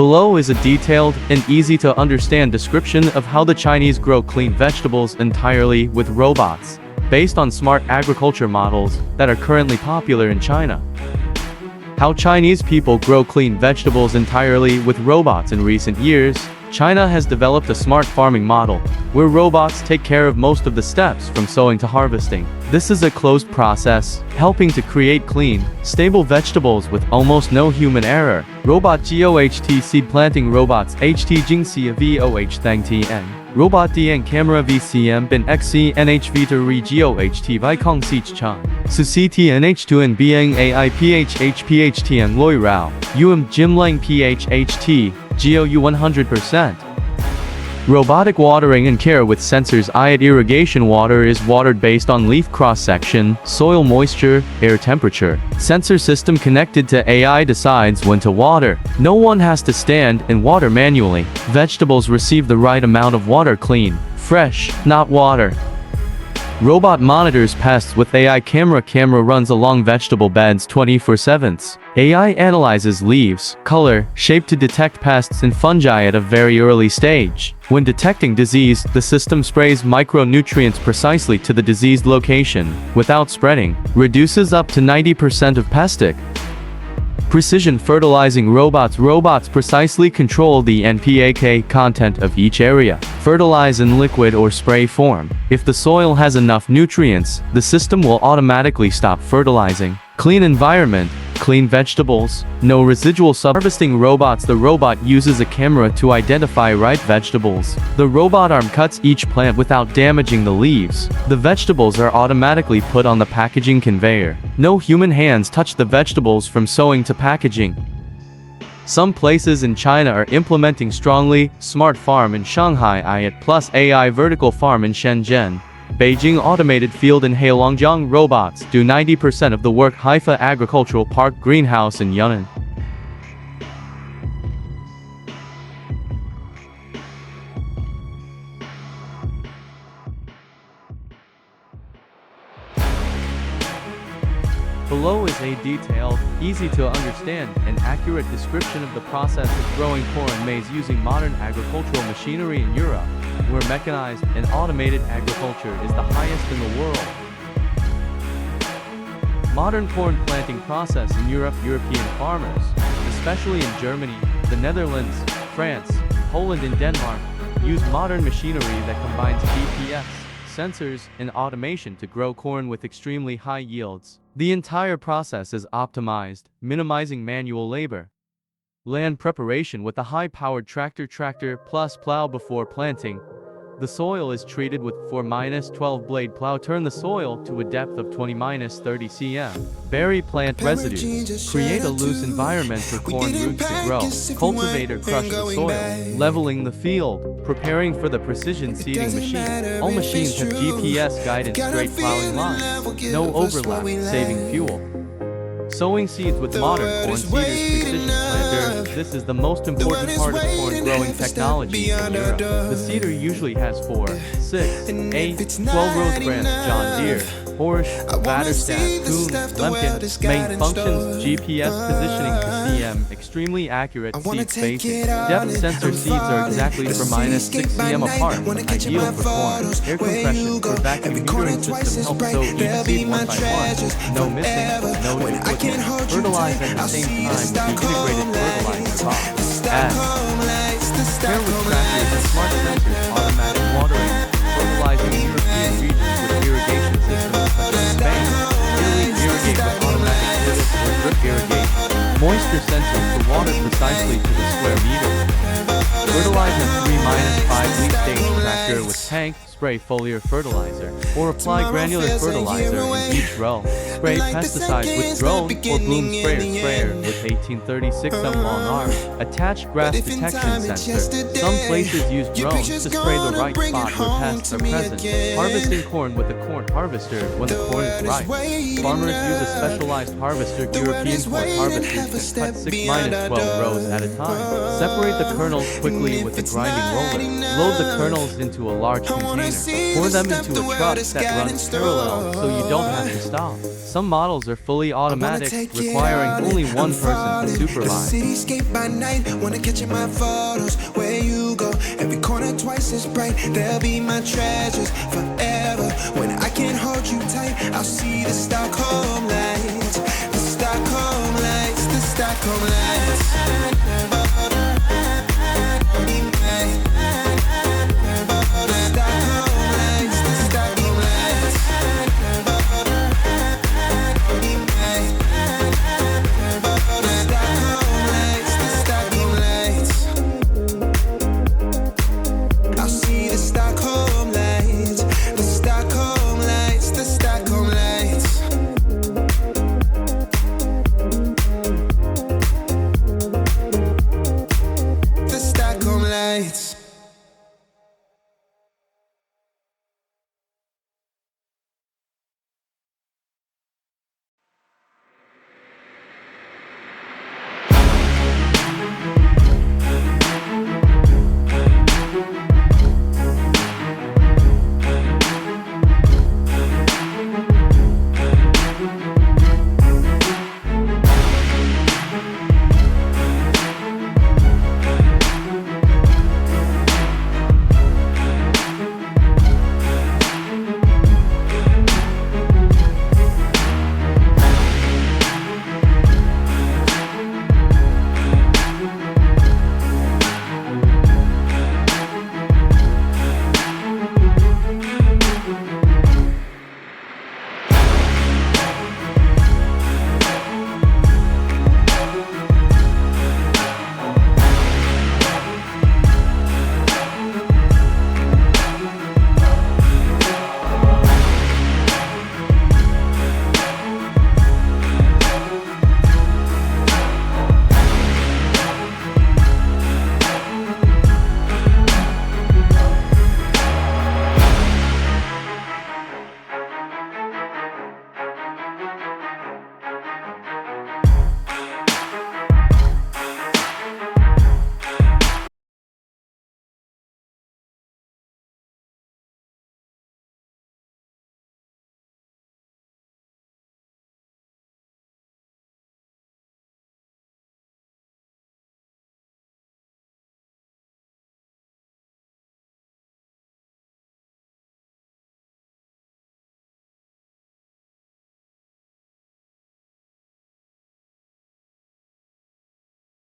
Below is a detailed and easy-to-understand description of how the Chinese grow clean vegetables entirely with robots, based on smart agriculture models that are currently popular in China. How Chinese people grow clean vegetables entirely with robots. In recent years, China has developed a smart farming model, where robots take care of most of the steps from sowing to harvesting. This is a closed process, helping to create clean, stable vegetables with almost no human error. Robot GOHT seed planting robots HT Jingxia VOH Thang TN. Robot DN camera VCM bin XC NHV Re GOHT Vicong Sich Chan. Su CTNH2 and Biang AI PHH PHTN Loi Rao. UM Jimlang PHHT. GOU 100%. Robotic watering and care with sensors. IAT irrigation water is watered based on leaf cross-section, soil moisture, air temperature. Sensor system connected to AI decides when to water. No one has to stand and water manually. Vegetables receive the right amount of water, clean, fresh, not water. Robot monitors pests with AI camera. Camera runs along vegetable beds 24/7. AI analyzes leaves, color, shape to detect pests and fungi at a very early stage. When detecting disease, the system sprays micronutrients precisely to the diseased location, without spreading, reduces up to 90% of pestic. Precision fertilizing robots. Robots precisely control the NPK content of each area. Fertilize in liquid or spray form. If the soil has enough nutrients, the system will automatically stop fertilizing. Clean environment, clean vegetables, no residual harvesting robots. The robot uses a camera to identify ripe vegetables. The robot arm cuts each plant without damaging the leaves. The vegetables are automatically put on the packaging conveyor. No human hands touch the vegetables from sowing to packaging. Some places in China are implementing strongly smart farm in Shanghai IAT plus AI vertical farm in Shenzhen. Beijing automated field in Heilongjiang robots do 90% of the work. Haifa Agricultural Park greenhouse in Yunnan. Below is a detailed, easy to understand, and accurate description of the process of growing corn and maize using modern agricultural machinery in Europe, where mechanized and automated agriculture is the highest in the world. Modern corn planting process in Europe. European farmers, especially in Germany, the Netherlands, France, Poland and Denmark, use modern machinery that combines GPS, sensors, and automation to grow corn with extremely high yields. The entire process is optimized, minimizing manual labor. Land preparation with a high-powered tractor plus plow before planting. The soil is treated with 4-12 blade plow. Turn the soil to a depth of 20-30 cm. Bury plant residues. Create a loose environment for corn roots to grow. Cultivator crush the soil, leveling the field, preparing for the precision seeding machine. All machines have GPS guided straight plowing lines. No overlap, saving fuel. Sowing seeds with modern corn seeders precision planter. This is the most important part of corn growing technology in Europe. The seeder usually has 4, 6, 8, 12 rows. Brands John Deere, Porsche, Vatterstad, Kuhn, Lemken. Main functions: GPS positioning to CM, extremely accurate seed spacing. Depth sensor. Seeds are exactly for -6 cm apart, ideal for corn. Air compression for vacuum metering system helps sow each seed one by one. No missing, no duplicate. Fertilize at the same time with the integrated fertilizer box. Add. Pair with tractors and smart sensors. Automatic watering. Fertilizing in European regions with irrigation systems such as Spain. Italy irrigate with automatic pivot or drip irrigation. Moisture sensors to water precisely to the square meter. Fertilize in 3-5 leaf stage tractor with tank. Spray foliar fertilizer, or apply granular fertilizer in each row. Spray pesticides with drone or boom sprayer with 1836 long arm. Attached grass detection sensor. Some places use drones to spray the right spot where pests are present. Harvesting corn with a corn harvester when the corn is ripe. Farmers use a specialized harvester. European corn harvesters can cut 6-12 rows at a time. Separate the kernels quickly quickly with a grinding roller. Load the kernels into a large container. Pour them into a truck that runs parallel so you don't have to stop. Some models are fully automatic, requiring only one person to supervise. Cityscape by night, wanna catch in my photos. Where you go, every corner twice as bright. They'll be my treasures forever. When I can't hold you tight, I'll see the Stockholm lights. The Stockholm lights, the Stockholm lights.